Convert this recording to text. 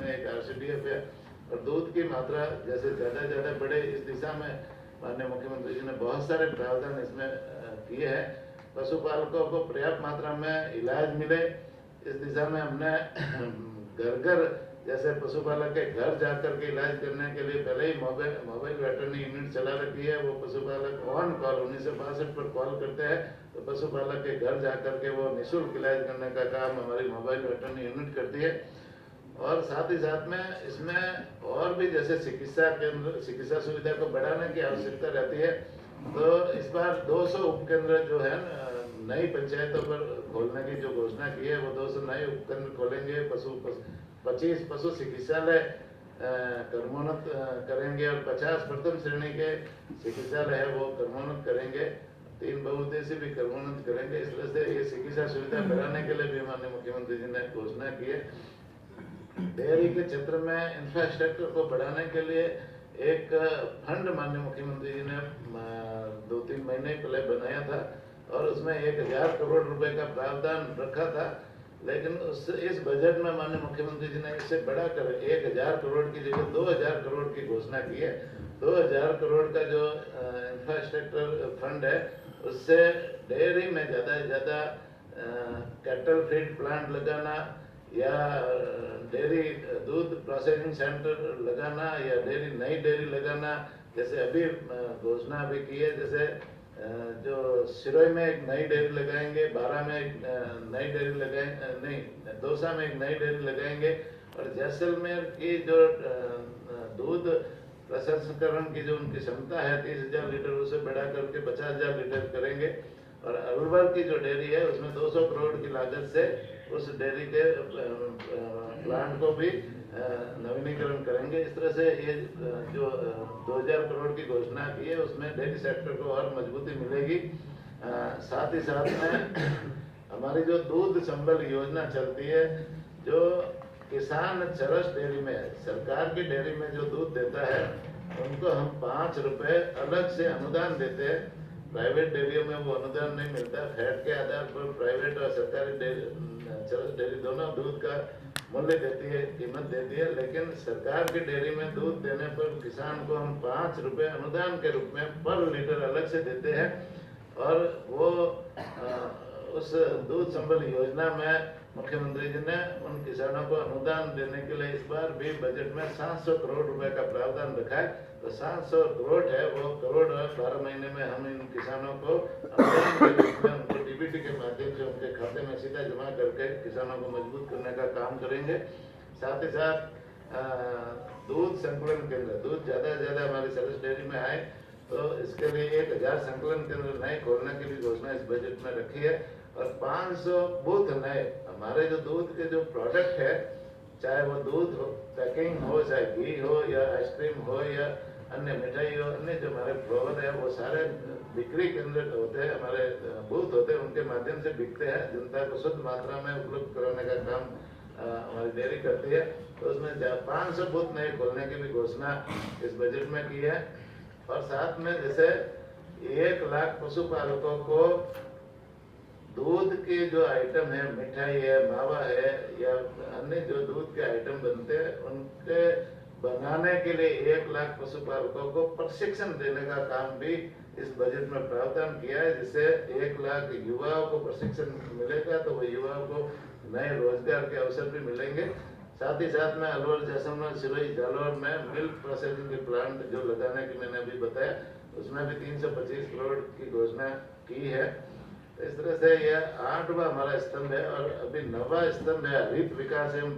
एक RCDF है और दूध की मात्रा जैसे ज़्यादा बढ़े इस दिशा में माननीय मुख्यमंत्री जी ने बहुत सारे प्रावधान इसमें किए हैं। पशुपालकों को पर्याप्त मात्रा में इलाज मिले इस दिशा में हमने घर जैसे पशुपालक के घर जाकर के इलाज करने के लिए पहले ही मोबाइल वेटरनरी यूनिट चला रखी है। वो पशुपालक ऑन कॉल 1962 पर कॉल करते हैं तो पशुपालक के घर जाकर के वो निःशुल्क इलाज करने का काम हमारी मोबाइल वेटरनरी यूनिट करती है। और साथ ही साथ में इसमें और भी जैसे चिकित्सा केंद्र, चिकित्सा सुविधा को बढ़ाने की आवश्यकता रहती है। तो इस बार 200 उपकेंद्र जो है नई पंचायतों पर खोलने की जो घोषणा की है वो 200 नए उपकेंद्र खोलेंगे। 25 पशु चिकित्सालय कर्मोन्नत करेंगे और 50 प्रथम श्रेणी के चिकित्सालय है वो कर्मोन्नत करेंगे। 3 बहुउद्देशीय भी कर्मोन्नत करेंगे। इस तरह से ये चिकित्सा सुविधा बढ़ाने के लिए भी माननीय मुख्यमंत्री जी ने घोषणा की है। डेयरी के क्षेत्र में इंफ्रास्ट्रक्चर को बढ़ाने के लिए एक फंड माननीय मुख्यमंत्री जी ने 2-3 महीने पहले बनाया था और उसमें 1000 करोड़ रुपए का प्रावधान रखा था। लेकिन इस बजट में माननीय मुख्यमंत्री जी ने इससे बढ़ाकर 1000 करोड़ की जगह 2000 करोड़ की घोषणा की है। 2000 करोड़ का जो इंफ्रास्ट्रक्चर फंड है उससे डेयरी में ज़्यादा से ज़्यादा कैटल फीड प्लांट लगाना या डेयरी दूध प्रोसेसिंग सेंटर लगाना या नई डेयरी लगाना, जैसे अभी घोषणा भी की है। जैसे जो सिरोही में एक नई डेयरी लगाएंगे, बारा में एक नई डेयरी लगाएंगे, नहीं दौसा में एक नई डेयरी लगाएंगे और जैसलमेर की जो दूध प्रसंस्करण की जो उनकी क्षमता है 30,000 लीटर उसे बढ़ा करके 50,000 लीटर करेंगे। और अलवर की जो डेयरी है उसमें 200 करोड़ की लागत से उस डेयरी के प्लांट को भी नवीनीकरण करेंगे। इस तरह से ये जो 2000 करोड़ की घोषणा की है उसमें डेयरी सेक्टर को और मजबूती मिलेगी। साथ ही साथ में हमारी जो दूध संबल योजना चलती है, जो किसान चरस डेयरी में सरकार की डेयरी में जो दूध देता है उनको हम 5 रुपए अलग से अनुदान देते हैं। प्राइवेट डेयरियों में वो अनुदान नहीं मिलता। फैट के आधार पर प्राइवेट और सरकारी चरस डेयरी दोनों दूध का मूल्य देती है, कीमत देती है। लेकिन सरकार की डेयरी में दूध देने पर किसान को हम 5 रुपए अनुदान के रूप में पर लीटर अलग से देते हैं। और वो उस दूध संबल योजना में मुख्यमंत्री जी ने उन किसानों को अनुदान देने के लिए इस बार भी बजट में 700 करोड़ रुपए का प्रावधान रखा है। तो 700 करोड़ है वो करोड़ 12 महीने में हम इन किसानों को अनुदान के रूप में उनको DBT के माध्यम से उनके खाते में सीधा जमा करके किसानों को मजबूत करने का काम करेंगे। साथ ही साथ दूध संकलन केंद्र, दूध ज़्यादा से ज़्यादा हमारी सरस डेयरी में आए तो इसके लिए 1000 संकलन केंद्र नए खोलने की भी घोषणा इस बजट में रखी है। और 500 बूथ नए, हमारे जो दूध के जो प्रोडक्ट है, चाहे वो दूध हो, पैकिंग हो, चाहे घी हो या आइसक्रीम हो या अन्य मिठाई हो, अन्य जो हमारे फ्लेवर है वो सारे बिक्री केंद्र होते हैं, हमारे बूथ होते हैं, उनके माध्यम से बिकते हैं। जनता को शुद्ध मात्रा में उपलब्ध कराने का काम हमारी डेयरी करती है। तो उसमें 500 बूथ नए खोलने की भी घोषणा इस बजट में की है। और साथ में जैसे 1 लाख पशुपालकों को दूध के जो आइटम है, मिठाई है, मावा है या अन्य जो दूध के आइटम बनते हैं उनके बनाने के लिए 1 लाख पशुपालकों को प्रशिक्षण देने का काम भी इस बजट में प्रावधान किया है, जिससे 1 लाख युवाओं को प्रशिक्षण मिलेगा तो वो युवाओं को नए रोजगार के अवसर भी मिलेंगे। साथ ही साथ में अलवर, जैसलमेर, सिरोही, जालौर में मिल्क प्रोसेसिंग के प्लांट जो लगाने की मैंने अभी बताया उसमें भी 325 करोड़ की घोषणा की है। इस तरह से यह 8वां हमारा स्तंभ है और अभी 9वां स्तंभ है हरित विकास एवं